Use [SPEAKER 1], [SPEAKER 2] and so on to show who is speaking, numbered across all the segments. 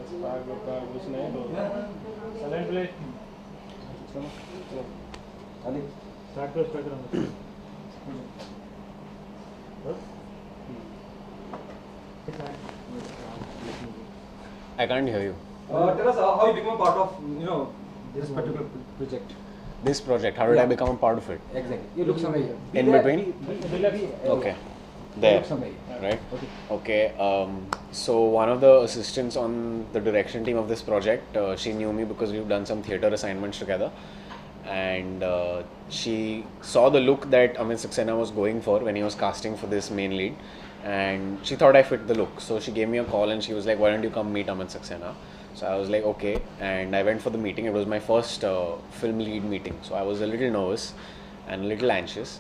[SPEAKER 1] कुछ नहीं तो साइलेंट प्ले
[SPEAKER 2] Ali.
[SPEAKER 1] स्टार्ट करो
[SPEAKER 3] I can't hear you.
[SPEAKER 2] Tell us how you become a part of this particular project.
[SPEAKER 3] This project, how did I become a part of it?
[SPEAKER 2] Exactly. You look somewhere here.
[SPEAKER 3] In between? Okay. There.
[SPEAKER 2] Look somewhere here.
[SPEAKER 3] Right?
[SPEAKER 2] Okay.
[SPEAKER 3] Okay. So one of the assistants on the direction team of this project, she knew me because we've done some theatre assignments together, and she saw the look that Amit Saxena was going for when he was casting for this main lead, and she thought I fit the look. So she gave me a call and she was like, "Why don't you come meet Amit Saxena?" So I was like, "Okay," and I went for the meeting. It was my first film lead meeting, so I was a little nervous and a little anxious.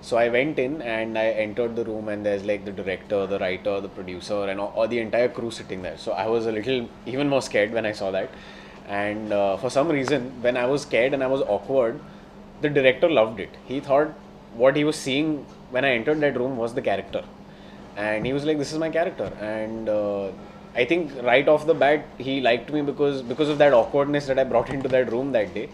[SPEAKER 3] So I went in and I entered the room, and there's like the director, the writer, the producer, and all the entire crew sitting there. So I was a little even more scared when I saw that. And for some reason, when I was scared and I was awkward, the director loved it. He thought what he was seeing when I entered that room was the character, and he was like, "This is my character." And I think right off the bat, he liked me because of that awkwardness that I brought into that room that day.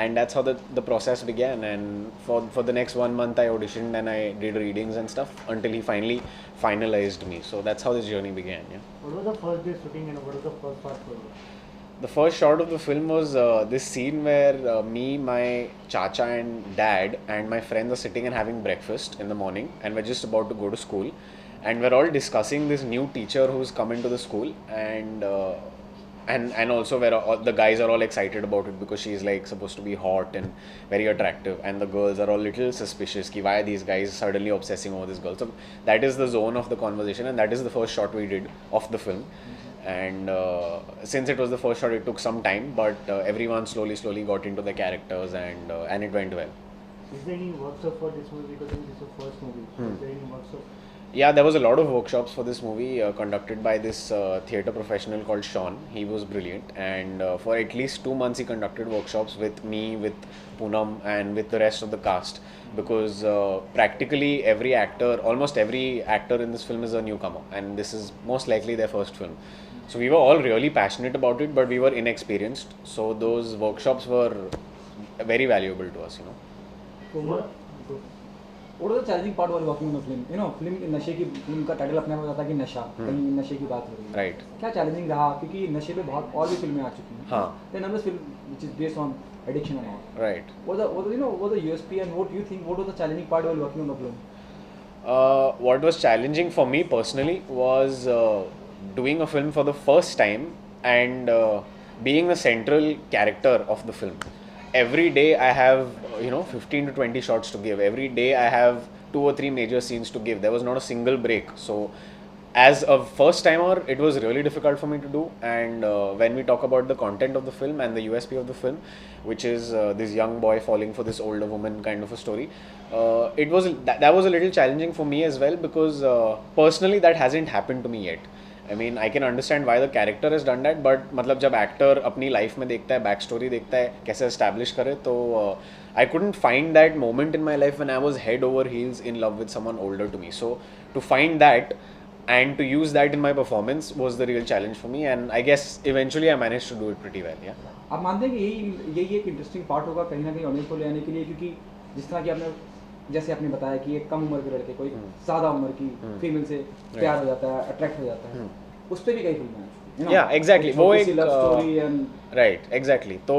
[SPEAKER 3] And that's how the process began. And for the next 1 month, I auditioned and I did readings and stuff until he finally finalized me. So that's how this journey began. Yeah.
[SPEAKER 1] What was the first day shooting and what was the first part for you?
[SPEAKER 3] The first shot of the film was this scene where me, my chacha and dad and my friends are sitting and having breakfast in the morning, and we're just about to go to school, and we're all discussing this new teacher who's come into the school, and also where all, the guys are all excited about it because she's like supposed to be hot and very attractive, and the girls are all little suspicious ki why are these guys suddenly obsessing over this girl. So that is the zone of the conversation, and that is the first shot we did of the film. And since it was the first shot, it took some time, but everyone slowly got into the characters, and it went well.
[SPEAKER 1] Is there any workshop for this movie because this is your first movie? Is there any workshop?
[SPEAKER 3] Yeah, there was a lot of workshops for this movie conducted by this theatre professional called Sean. He was brilliant, and for at least 2 months he conducted workshops with me, with Poonam, and with the rest of the cast, because practically almost every actor in this film is a newcomer, and this is most likely their first film. So we were all really passionate about it, but we were inexperienced. So those workshops were very valuable to us,
[SPEAKER 1] Kumar?
[SPEAKER 2] What was the challenging part while working on the film? Film नशे की film का title अपने आप बताता है कि नशा, कहीं नशे की बात हो रही है.
[SPEAKER 3] Right.
[SPEAKER 2] क्या चैलेंजिंग रहा क्योंकि नशे पे बहुत और भी फिल्में आ चुकी हैं.
[SPEAKER 3] हाँ.
[SPEAKER 2] Then another film which is based on addiction and all.
[SPEAKER 3] Right.
[SPEAKER 2] What was the USP and what do you think? What was the challenging part while working on the film?
[SPEAKER 3] What was challenging for me personally was doing a film for the first time and being the central character of the film. Every day I have 15 to 20 shots to give. Every day I have 2 or 3 major scenes to give. There was not a single break. So as a first timer, it was really difficult for me to do. And when we talk about the content of the film and the USP of the film, which is this young boy falling for this older woman kind of a story, that was a little challenging for me as well, because personally that hasn't happened to me yet. I mean, I can understand why the character has done that, but मतलब जब actor अपनी life में देखता है, back story देखता है, कैसे establish करे, तो I couldn't find that moment in my life when I was head over heels in love with someone older to me. So to find that and to use that in my performance was the real challenge for me, and I guess eventually I managed to do it pretty well. Yeah.
[SPEAKER 2] आप मानते हैं कि यही एक interesting part होगा कहीं ना कहीं ऑडियंस को ले आने के लिए, क्योंकि जिस तरह की आपने जैसे आपने बताया कि एक कम उम्र के लड़के कोई ज़्यादा उम्र की फीमेल से प्यार हो जाता है, अट्रैक्ट हो जाता है, उस पर भी कई फिल्में हैं.
[SPEAKER 3] Yeah, exactly. वो एक
[SPEAKER 2] love story and
[SPEAKER 3] right, exactly. तो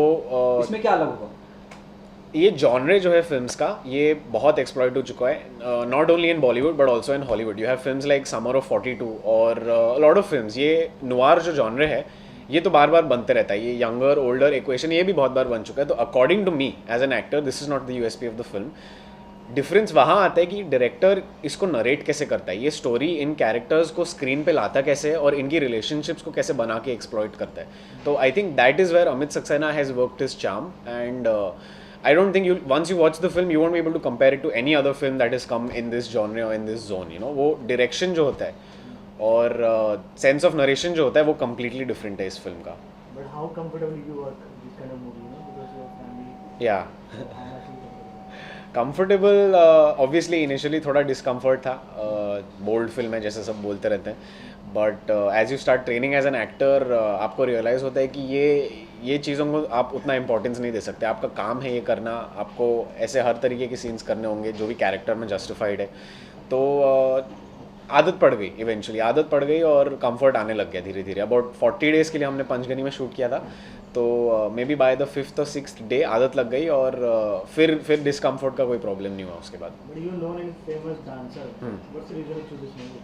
[SPEAKER 2] इसमें क्या अलग होगा?
[SPEAKER 3] ये जॉनरे जो है फिल्म्स का, ये बहुत एक्सप्लॉइट हो चुका है, not only in Bollywood but also in Hollywood. You have films like summer of 42 और लॉट ऑफ फिल्म्स. ये नोवार जो जॉनरे है, ये तो बार बार बनते रहता है. ये यंगर ओल्डर इक्वेशन ये भी बहुत बार बन चुका है. तो according to me as an actor, this is not the USP of the film. Difference वहाँ आता है कि डायरेक्टर इसको नरेट कैसे करता है, ये स्टोरी इन कैरेक्टर्स को स्क्रीन पे लाता कैसे है और इनकी रिलेशनशिप्स को कैसे बना के एक्सप्लॉइट करता है. तो I think that is where Amit Saxena has worked his charm. And I don't think once you watch the film, you won't be able to compare it to any other film that has come in this genre or in this zone. वो direction जो होता है और sense of narration जो होता है वो completely different है इस film का.
[SPEAKER 1] But how comfortable you work this kind of movie, because your family.
[SPEAKER 3] Yeah.
[SPEAKER 1] So how much you comfortable?
[SPEAKER 3] Comfortable, obviously initially थोड़ा discomfort था. Bold film है जैसे सब बोलते रहते हैं. But as you start training as an actor आपको realise होता है कि ये चीज़ों को आप उतना इंपॉर्टेंस नहीं दे सकते. आपका काम है ये करना, आपको ऐसे हर तरीके के सीन्स करने होंगे जो भी कैरेक्टर में जस्टिफाइड है. तो आदत पड़ गई, इवेंचुअली आदत पड़ गई और कंफर्ट आने लग गया धीरे धीरे. अबाउट 40 डेज़ के लिए हमने पंचगनी में शूट किया था. तो may be by the 5th or 6th day आदत लग गई और फिर डिस्कम्फर्ट का कोई प्रॉब्लम नहीं हुआ उसके बाद.
[SPEAKER 1] But you known as famous dancer. What's the reason to choose this movie?